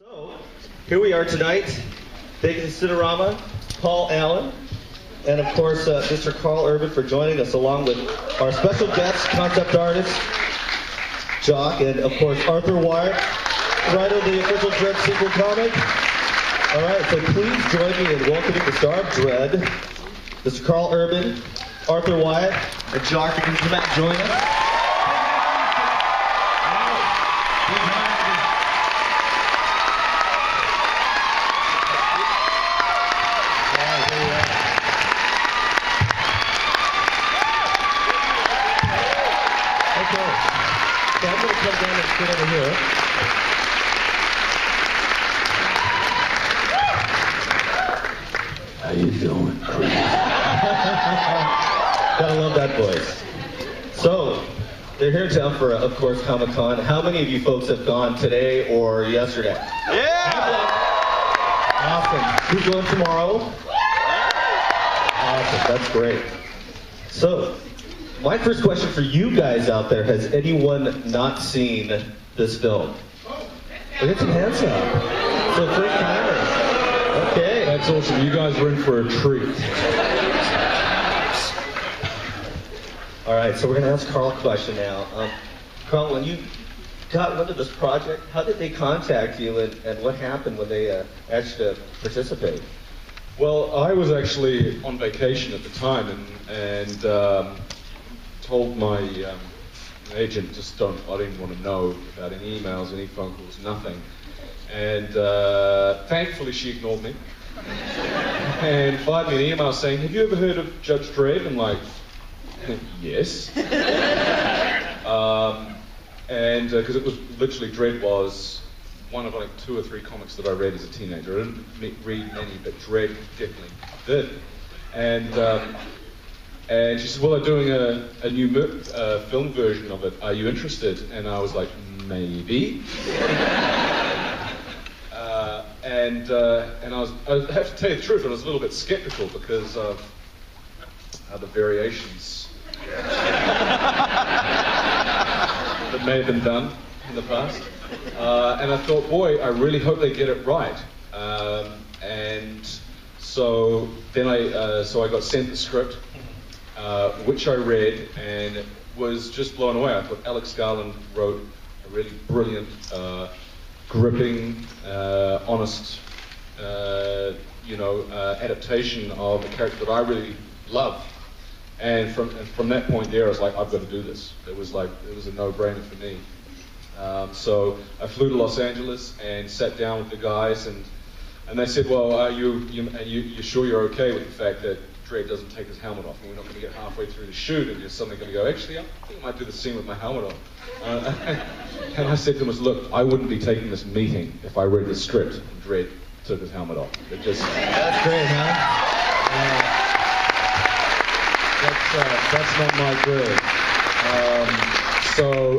So, here we are tonight, thanking Cinerama, Paul Allen, and of course Mr. Carl Urban for joining us, along with our special guest, concept artist, Jock, and of course Arthur Wyatt, writer of the official Dredd sequel comic. Alright, so please join me in welcoming the star of Dredd, Mr. Carl Urban, Arthur Wyatt, and Jock. You can come out and join us. So I'm going to come down and sit over here. How you doing, Chris? Gotta love that voice. So, they're here in town for, of course, Comic-Con. How many of you folks have gone today or yesterday? Yeah! Awesome. Who's going tomorrow? Awesome, that's great. So, my first question for you guys out there, has anyone not seen this film? Get some hands up. So first timer. Okay. That's awesome. You guys are in for a treat. All right, so we're going to ask Carl a question now. Carl, when you got into this project, how did they contact you, and what happened when they asked you to participate? Well, I was actually on vacation at the time and told my agent, I didn't want to know about any emails, any phone calls, nothing. And thankfully she ignored me and fired me an email saying, "Have you ever heard of Judge Dredd?" I'm like, yes. And because it was literally, Dredd was one of like 2 or 3 comics that I read as a teenager. I didn't read many, but Dredd definitely did. And she said, "Well, they're doing a new film version of it. Are you interested?" And I was like, "Maybe." And I have to tell you the truth, I was a little bit skeptical because of the variations that may have been done in the past. And I thought, boy, I really hope they get it right. And so then I got sent the script, which I read and was just blown away. I thought Alex Garland wrote a really brilliant, gripping, honest, adaptation of a character that I really love. And from that point there, I was like, I've got to do this. It was a no-brainer for me. So I flew to Los Angeles and sat down with the guys, and they said, "Well, are you sure you're okay with the fact that Dredd doesn't take his helmet off, and we're not going to get halfway through the shoot and you're suddenly going to go, actually, I think I might do the scene with my helmet on." And I said to them, "Look, I wouldn't be taking this meeting if I read the script and Dredd took his helmet off." It just... That's great, huh? That's not my Dredd.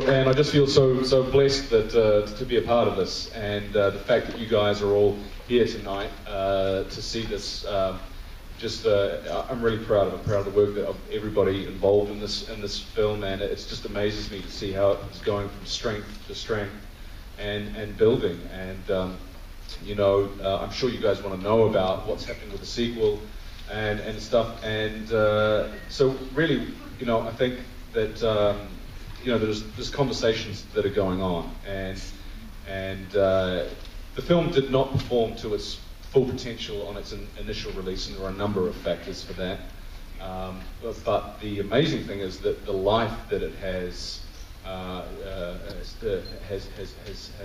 And I just feel so blessed that to be a part of this, and the fact that you guys are all here tonight to see this. I'm really proud of it. I'm proud of the work of everybody involved in this film, and it just amazes me to see how it's going from strength to strength and building. And I'm sure you guys want to know about what's happening with the sequel and stuff. And so really, I think that there's conversations that are going on, and the film did not perform to its full potential on its initial release, and there are a number of factors for that. But the amazing thing is that the life that it has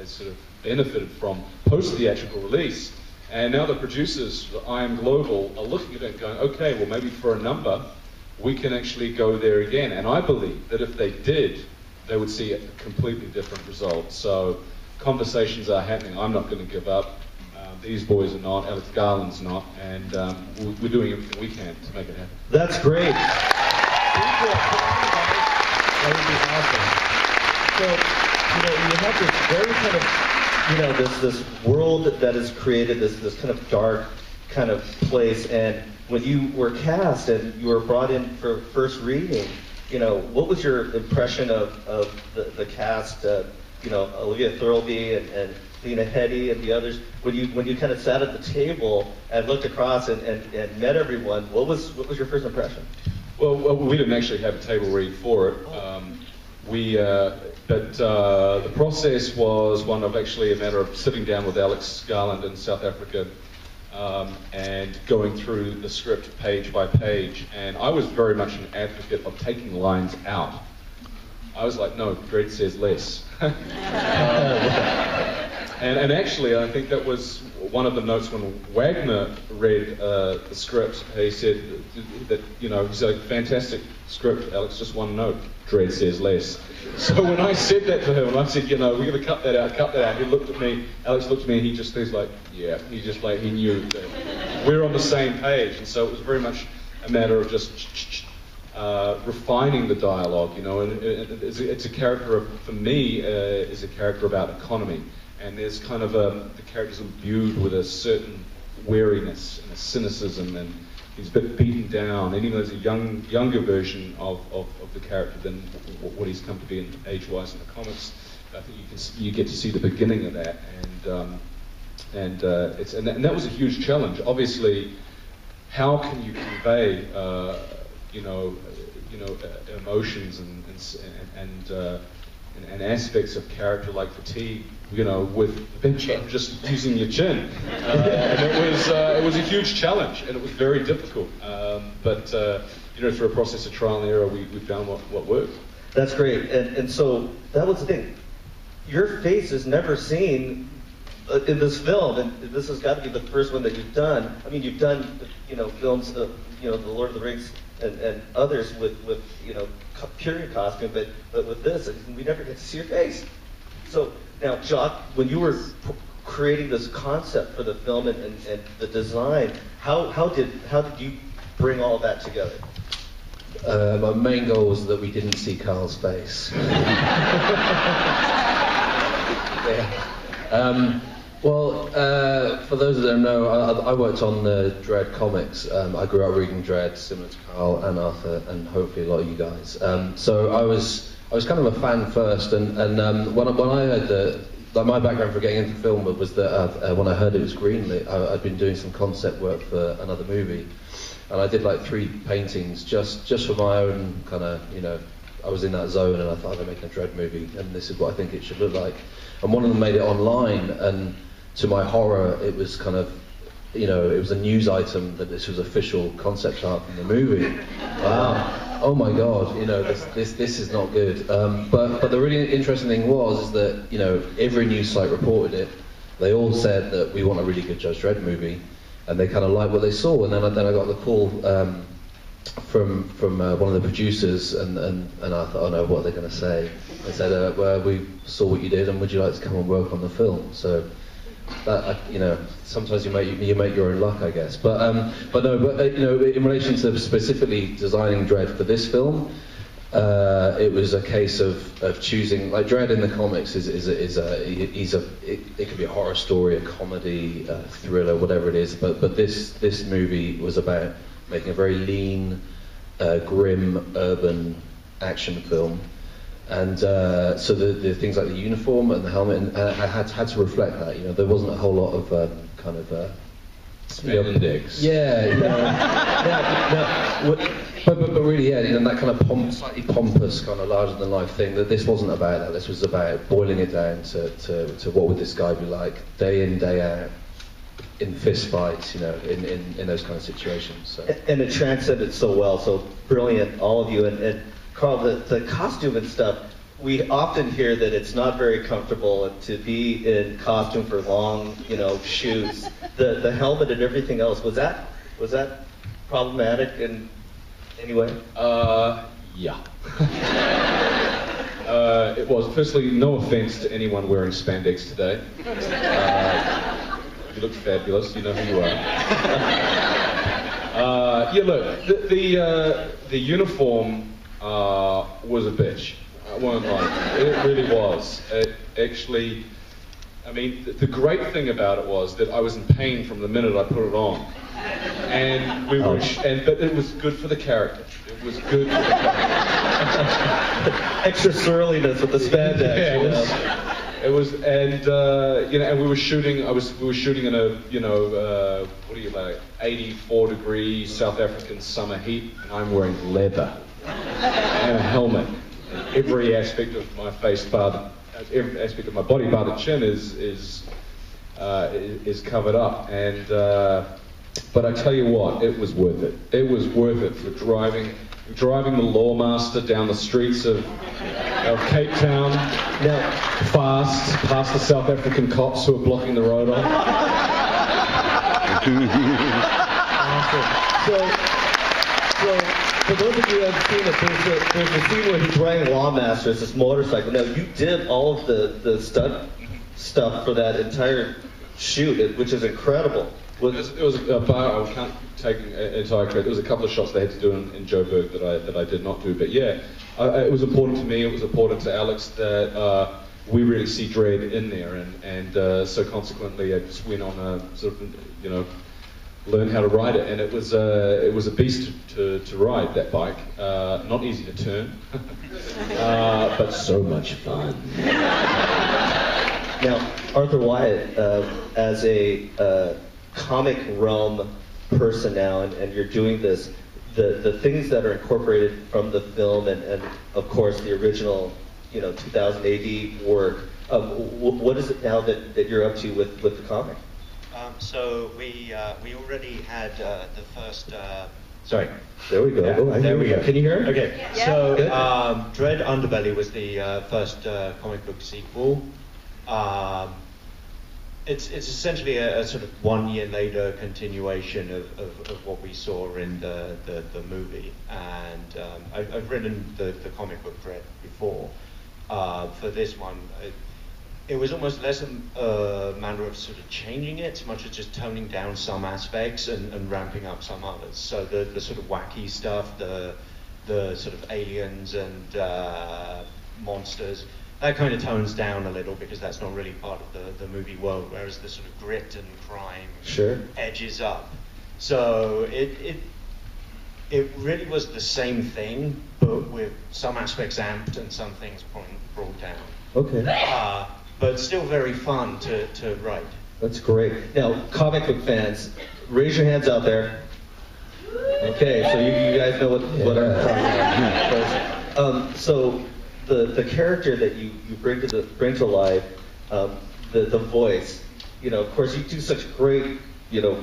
sort of benefited from post-theatrical release. And now the producers, I Am Global, are looking at it and going, okay, well maybe for a number, we can actually go there again. And I believe that if they did, they would see a completely different result. So conversations are happening. I'm not going to give up. These boys are not, Alex Garland's not, and we're doing everything we can to make it happen. That's great. That would be awesome. So, you have this very kind of, this world that is created, this kind of dark kind of place, and when you were cast and you were brought in for first reading, what was your impression of the cast? Olivia Thirlby and Lena Headey and the others, when you kind of sat at the table and looked across and met everyone, what was your first impression? Well, we didn't actually have a table read for it. The process was one of actually a matter of sitting down with Alex Garland in South Africa and going through the script page by page. And I was very much an advocate of taking lines out. I was like, no, Dredd says less. And actually, I think that was one of the notes when Wagner read the script. He said that, he's like, fantastic script, Alex, just one note. Dredd says less. So when I said that to him, and I said, we're going to cut that out, he looked at me, Alex looked at me, and he's like, yeah, he knew that we're on the same page. And so it was very much a matter of just refining the dialogue, and it's a character, for me, is a character about economy. And there's kind of the character's imbued with a certain wariness and a cynicism, and he's a bit beaten down. And even though there's a younger version of the character than what he's come to be age-wise in the comics, I think you get to see the beginning of that. And that was a huge challenge. Obviously, how can you convey emotions and aspects of character like fatigue, with just using your chin. And it was a huge challenge, and it was very difficult. But through a process of trial and error, we found what worked. That's great. And so that was the thing. Your face is never seen in this film, and this has got to be the first one that you've done. I mean, you've done films, The Lord of the Rings and others with period costume, but with this, we never get to see your face. So now, Jacques, when you were creating this concept for the film and the design, how did you bring all that together? My main goal was that we didn't see Carl's face. Yeah. For those that don't know, I worked on the Dredd comics. I grew up reading Dredd, similar to Carl and Arthur, and hopefully a lot of you guys. So I was kind of a fan first, and when I heard my background for getting into film was that when I heard it was greenlit, I'd been doing some concept work for another movie, and I did like 3 paintings just for my own kind of, I was in that zone, and I thought I'd make a Dredd movie, and this is what I think it should look like. And one of them made it online, and to my horror, it was kind of, it was a news item that this was official concept art from the movie. Wow. Oh my God, this is not good. But the really interesting thing is that, every news site reported it. They all said that we want a really good Judge Dredd movie, and they kind of liked what they saw. And then I got the call from one of the producers, and I thought, oh no, what are they going to say? They said, well, we saw what you did, and would you like to come and work on the film? So that, sometimes you make your own luck, I guess. But in relation to specifically designing Dredd for this film, it was a case of choosing. Like Dredd in the comics it could be a horror story, a comedy, a thriller, whatever it is. But this movie was about making a very lean, grim, urban action film. And so the things like the uniform and the helmet, and I had to reflect that. There wasn't a whole lot of kind of spandex. But really, that kind of slightly pompous, kind of larger than life thing. That this wasn't about that. This was about boiling it down to what would this guy be like day in, day out, in fist fights, in those kind of situations. So. And it transcended so well, so brilliant, all of you. And Carl, the costume and stuff, we often hear that it's not very comfortable to be in costume for long, shoots. The helmet and everything else, was that problematic in any way? Yeah. It was. Firstly, no offense to anyone wearing spandex today. You look fabulous. You know who you are. Look, the uniform was a bitch. I won't lie. It really was. It actually, the great thing about it was that I was in pain from the minute I put it on. And but it was good for the character. It was good for the character. Extra surliness with the spandex. Yeah, It was, and you know, and we were shooting. We were shooting in a, you know, what do you like, 84-degree South African summer heat, and I'm wearing leather and a helmet. And every aspect of my face, every aspect of my body, bar the chin, is covered up. And but I tell you what, it was worth it. It was worth it for driving the Lawmaster down the streets of Cape Town, fast, past the South African cops who are blocking the road off. So, for those of you who haven't seen it, there's a scene where he's riding Lawmaster, it's this motorcycle. Now, you did all of the stunt stuff for that entire shoot, which is incredible. It was a bar. I can't take entire credit. There was a couple of shots they had to do in Joburg that I did not do. But yeah, it was important to me. It was important to Alex that we really see Dredd in there, and so consequently, I just went on a sort of, you know, learn how to ride it, and it was a beast to ride that bike. Not easy to turn, but so much fun. Now, Arthur Wyatt, as a comic realm person now, and you're doing this, the things that are incorporated from the film and of course the original, you know, 2000 AD work, what is it now that you're up to with the comic? So we already had the first. Sorry. There we go. Yeah, there we go. Can you hear it? Okay. Yeah. So Dredd Underbelly was the first comic book sequel. It's essentially a sort of 1 year later continuation of what we saw in the movie, and I've written the comic book Dredd before. For this one, it was almost less a matter of sort of changing it, so much as just toning down some aspects and ramping up some others. So the sort of wacky stuff, the sort of aliens and monsters, that kind of tones down a little because that's not really part of the movie world, whereas the sort of grit and crime edges up. So it really was the same thing, but with some aspects amped and some things brought down. Okay. But still very fun to write. That's great. Now, comic book fans, raise your hands out there. Okay, so you guys know what I'm talking about. So the character that you bring to life, the voice, you know, of course you do such great, you know,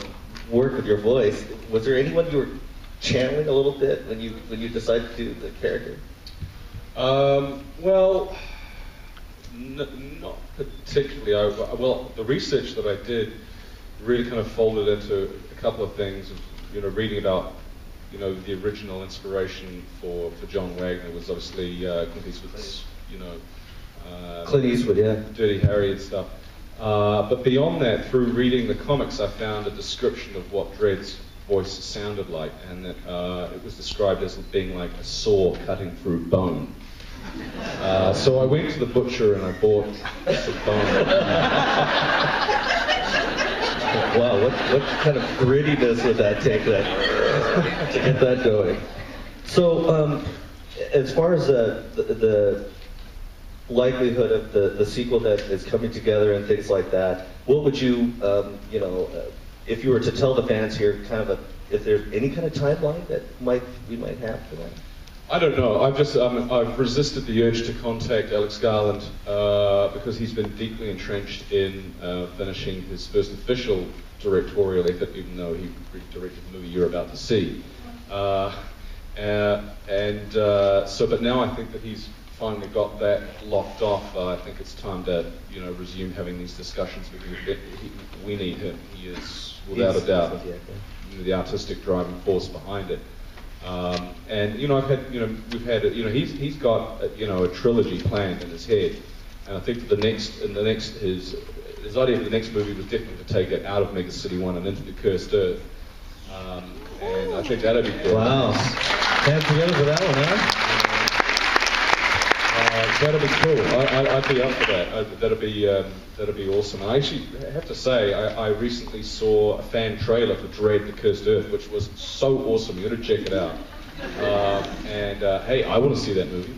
work with your voice. Was there anyone you were channeling a little bit when you decided to do the character? Well, not particularly. Well, the research that I did really kind of folded into a couple of things. You know, reading about, you know, the original inspiration for John Wagner was obviously Clint Eastwood's, you know, Clint Eastwood, yeah, Dirty Harry and stuff. But beyond that, through reading the comics, I found a description of what Dredd's voice sounded like, and that it was described as being like a saw cutting through bone. So I went to the butcher and I bought some bone. Wow, what kind of grittiness would that take to get that going? So, as far as the likelihood of the sequel that is coming together and things like that, what would you, you know, if you were to tell the fans here, kind of if there's any kind of timeline that we might have for that? I don't know. I've resisted the urge to contact Alex Garland because he's been deeply entrenched in finishing his first official directorial effort, even though he directed the movie you're about to see. But now I think that he's finally got that locked off. I think it's time to, you know, resume having these discussions because we need him. He is, without a doubt, the artistic driving force behind it. And you know, he's got a trilogy planned in his head, and I think his idea for the next movie was definitely to take it out of Mega City 1 and into the Cursed Earth, and I think that'd be cool. Wow, hands together for that one, huh? That'd be cool. I'd be up for that. That'd be awesome. And I actually have to say, I recently saw a fan trailer for Dredd: The Cursed Earth, which was so awesome. You got to check it out. Hey, I want to see that movie.